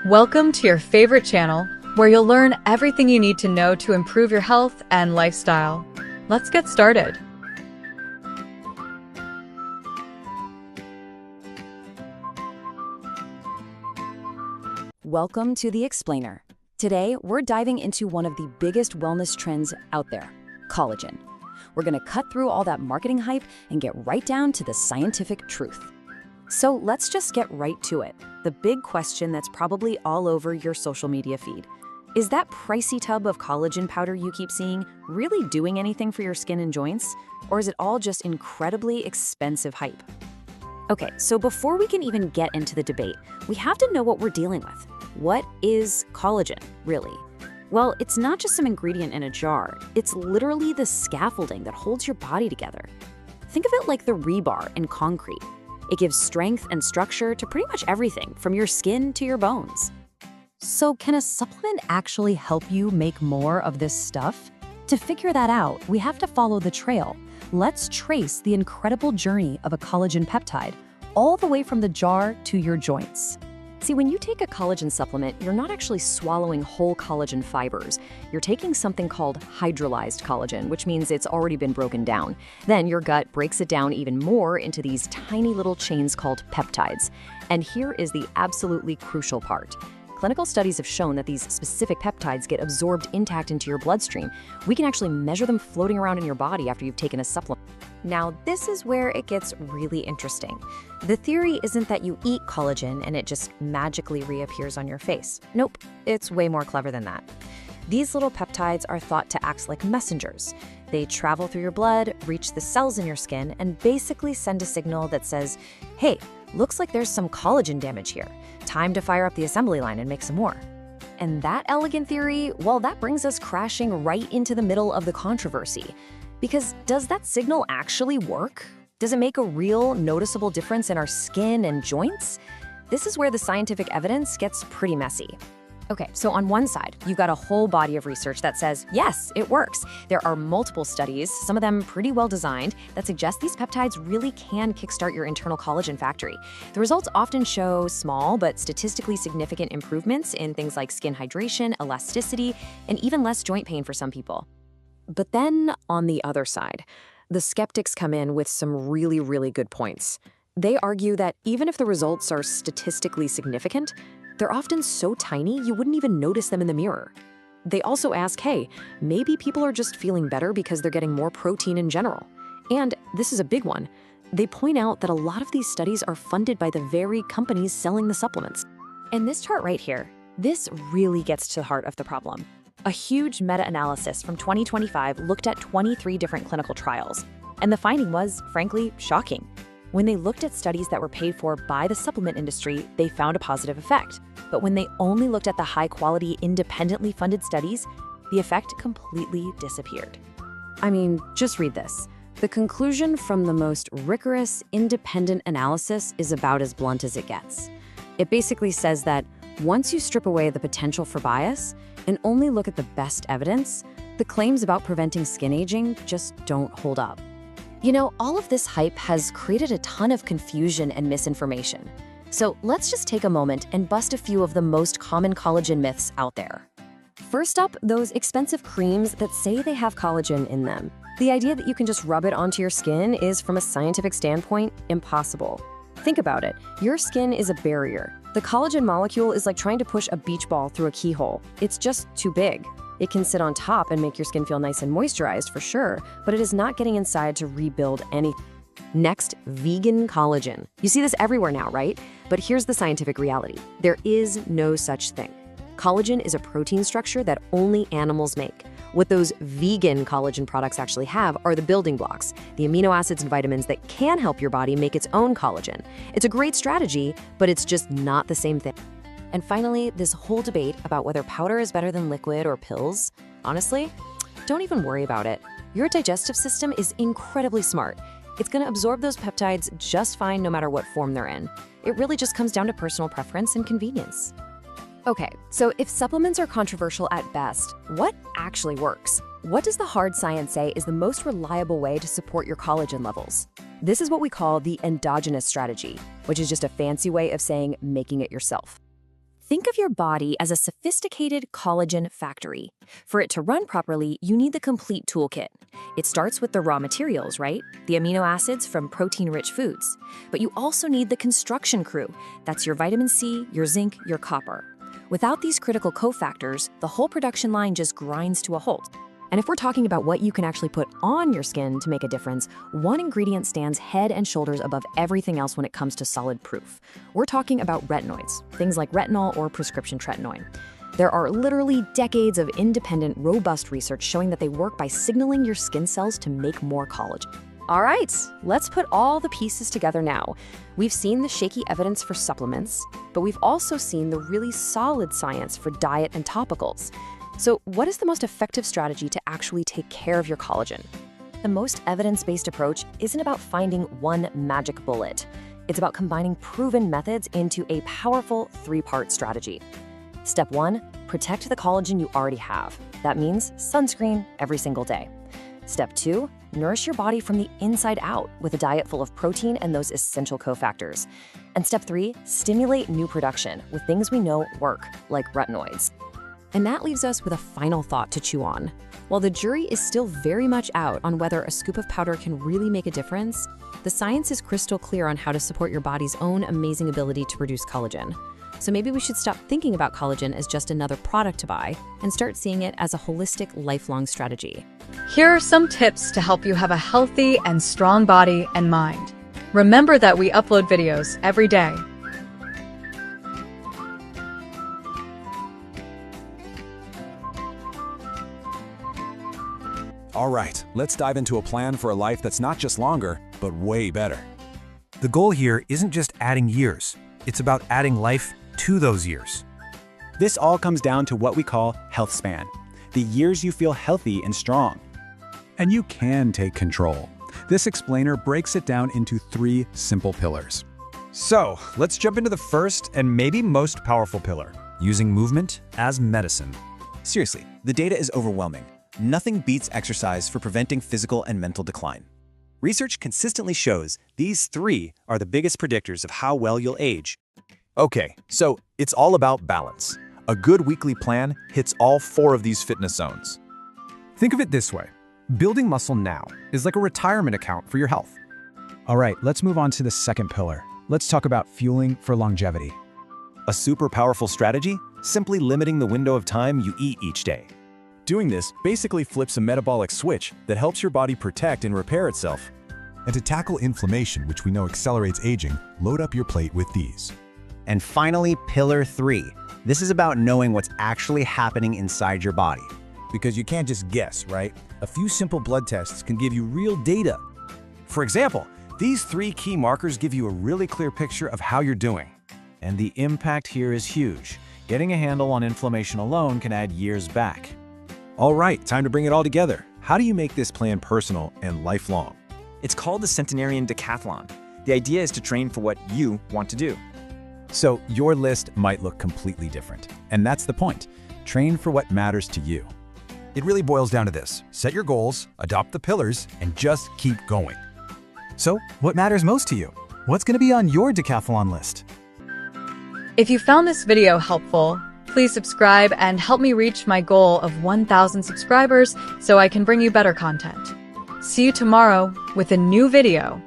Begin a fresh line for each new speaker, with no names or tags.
Welcome to your favorite channel, where you'll learn everything you need to know to improve your health and lifestyle. Let's get started.
Welcome to The Explainer. Today, we're diving into one of the biggest wellness trends out there, collagen. We're going to cut through all that marketing hype and get right down to the scientific truth. So let's just get right to it. The big question that's probably all over your social media feed. Is that pricey tub of collagen powder you keep seeing really doing anything for your skin and joints? Or is it all just incredibly expensive hype? Okay, so before we can even get into the debate, we have to know what we're dealing with. What is collagen, really? Well, it's not just some ingredient in a jar. It's literally the scaffolding that holds your body together. Think of it like the rebar in concrete. It gives strength and structure to pretty much everything, from your skin to your bones. So can a supplement actually help you make more of this stuff? To figure that out, we have to follow the trail. Let's trace the incredible journey of a collagen peptide, all the way from the jar to your joints. See, when you take a collagen supplement, you're not actually swallowing whole collagen fibers. You're taking something called hydrolyzed collagen, which means it's already been broken down. Then your gut breaks it down even more into these tiny little chains called peptides. And here is the absolutely crucial part. Clinical studies have shown that these specific peptides get absorbed intact into your bloodstream. We can actually measure them floating around in your body after you've taken a supplement. Now, this is where it gets really interesting. The theory isn't that you eat collagen and it just magically reappears on your face. Nope, it's way more clever than that. These little peptides are thought to act like messengers. They travel through your blood, reach the cells in your skin, and basically send a signal that says, hey, looks like there's some collagen damage here. Time to fire up the assembly line and make some more. And that elegant theory, well, that brings us crashing right into the middle of the controversy. Because does that signal actually work? Does it make a real, noticeable difference in our skin and joints? This is where the scientific evidence gets pretty messy. Okay, so on one side, you've got a whole body of research that says, yes, it works. There are multiple studies, some of them pretty well designed, that suggest these peptides really can kickstart your internal collagen factory. The results often show small but statistically significant improvements in things like skin hydration, elasticity, and even less joint pain for some people. But then, on the other side, the skeptics come in with some really good points. They argue that even if the results are statistically significant, they're often so tiny you wouldn't even notice them in the mirror. They also ask, hey, maybe people are just feeling better because they're getting more protein in general. And this is a big one. They point out that a lot of these studies are funded by the very companies selling the supplements. And this chart right here, this really gets to the heart of the problem. A huge meta-analysis from 2025 looked at 23 different clinical trials, and the finding was, frankly, shocking. When they looked at studies that were paid for by the supplement industry, they found a positive effect. But when they only looked at the high-quality, independently funded studies, the effect completely disappeared. I mean, just read this. The conclusion from the most rigorous, independent analysis is about as blunt as it gets. It basically says that once you strip away the potential for bias and only look at the best evidence, the claims about preventing skin aging just don't hold up. You know, all of this hype has created a ton of confusion and misinformation. So let's just take a moment and bust a few of the most common collagen myths out there. First up, those expensive creams that say they have collagen in them. The idea that you can just rub it onto your skin is, from a scientific standpoint, impossible. Think about it. Your skin is a barrier. The collagen molecule is like trying to push a beach ball through a keyhole. It's just too big. It can sit on top and make your skin feel nice and moisturized for sure, but it is not getting inside to rebuild anything. Next, vegan collagen. You see this everywhere now, right? But here's the scientific reality. There is no such thing. Collagen is a protein structure that only animals make. What those vegan collagen products actually have are the building blocks, the amino acids and vitamins that can help your body make its own collagen. It's a great strategy, but it's just not the same thing. And finally, this whole debate about whether powder is better than liquid or pills, honestly, don't even worry about it. Your digestive system is incredibly smart. It's going to absorb those peptides just fine no matter what form they're in. It really just comes down to personal preference and convenience. Okay, so if supplements are controversial at best, what actually works? What does the hard science say is the most reliable way to support your collagen levels? This is what we call the endogenous strategy, which is just a fancy way of saying making it yourself. Think of your body as a sophisticated collagen factory. For it to run properly, you need the complete toolkit. It starts with the raw materials, right? The amino acids from protein-rich foods. But you also need the construction crew. That's your vitamin C, your zinc, your copper. Without these critical cofactors, the whole production line just grinds to a halt. And if we're talking about what you can actually put on your skin to make a difference, one ingredient stands head and shoulders above everything else when it comes to solid proof. We're talking about retinoids, things like retinol or prescription tretinoin. There are literally decades of independent, robust research showing that they work by signaling your skin cells to make more collagen. All right, let's put all the pieces together now. We've seen the shaky evidence for supplements, but we've also seen the really solid science for diet and topicals. So what is the most effective strategy to actually take care of your collagen? The most evidence-based approach isn't about finding one magic bullet. It's about combining proven methods into a powerful three-part strategy. Step 1, protect the collagen you already have. That means sunscreen every single day. Step 2, nourish your body from the inside out with a diet full of protein and those essential cofactors. And step 3, stimulate new production with things we know work, like retinoids. And that leaves us with a final thought to chew on. While the jury is still very much out on whether a scoop of powder can really make a difference, the science is crystal clear on how to support your body's own amazing ability to produce collagen. So maybe we should stop thinking about collagen as just another product to buy and start seeing it as a holistic, lifelong strategy.
Here are some tips to help you have a healthy and strong body and mind. Remember that we upload videos every day.
All right, let's dive into a plan for a life that's not just longer, but way better.
The goal here isn't just adding years, it's about adding life to those years.
This all comes down to what we call health span, the years you feel healthy and strong.
And you can take control. This explainer breaks it down into 3 simple pillars.
So, let's jump into the first and maybe most powerful pillar, using movement as medicine.
Seriously, the data is overwhelming. Nothing beats exercise for preventing physical and mental decline. Research consistently shows these 3 are the biggest predictors of how well you'll age.
Okay, so it's all about balance. A good weekly plan hits all 4 of these fitness zones.
Think of it this way. Building muscle now is like a retirement account for your health.
All right, let's move on to the second pillar. Let's talk about fueling for longevity.
A super powerful strategy? Simply limiting the window of time you eat each day. Doing this basically flips a metabolic switch that helps your body protect and repair itself.
And to tackle inflammation, which we know accelerates aging, load up your plate with these.
And finally, pillar 3. This is about knowing what's actually happening inside your body.
Because you can't just guess, right? A few simple blood tests can give you real data. For example, these 3 key markers give you a really clear picture of how you're doing. And the impact here is huge. Getting a handle on inflammation alone can add years back. All right, time to bring it all together. How do you make this plan personal and lifelong?
It's called the Centenarian Decathlon. The idea is to train for what you want to do.
So your list might look completely different. And that's the point. Train for what matters to you.
It really boils down to this. Set your goals, adopt the pillars, and just keep going.
So, what matters most to you? What's going to be on your decathlon list?
If you found this video helpful, please subscribe and help me reach my goal of 1,000 subscribers so I can bring you better content. See you tomorrow with a new video.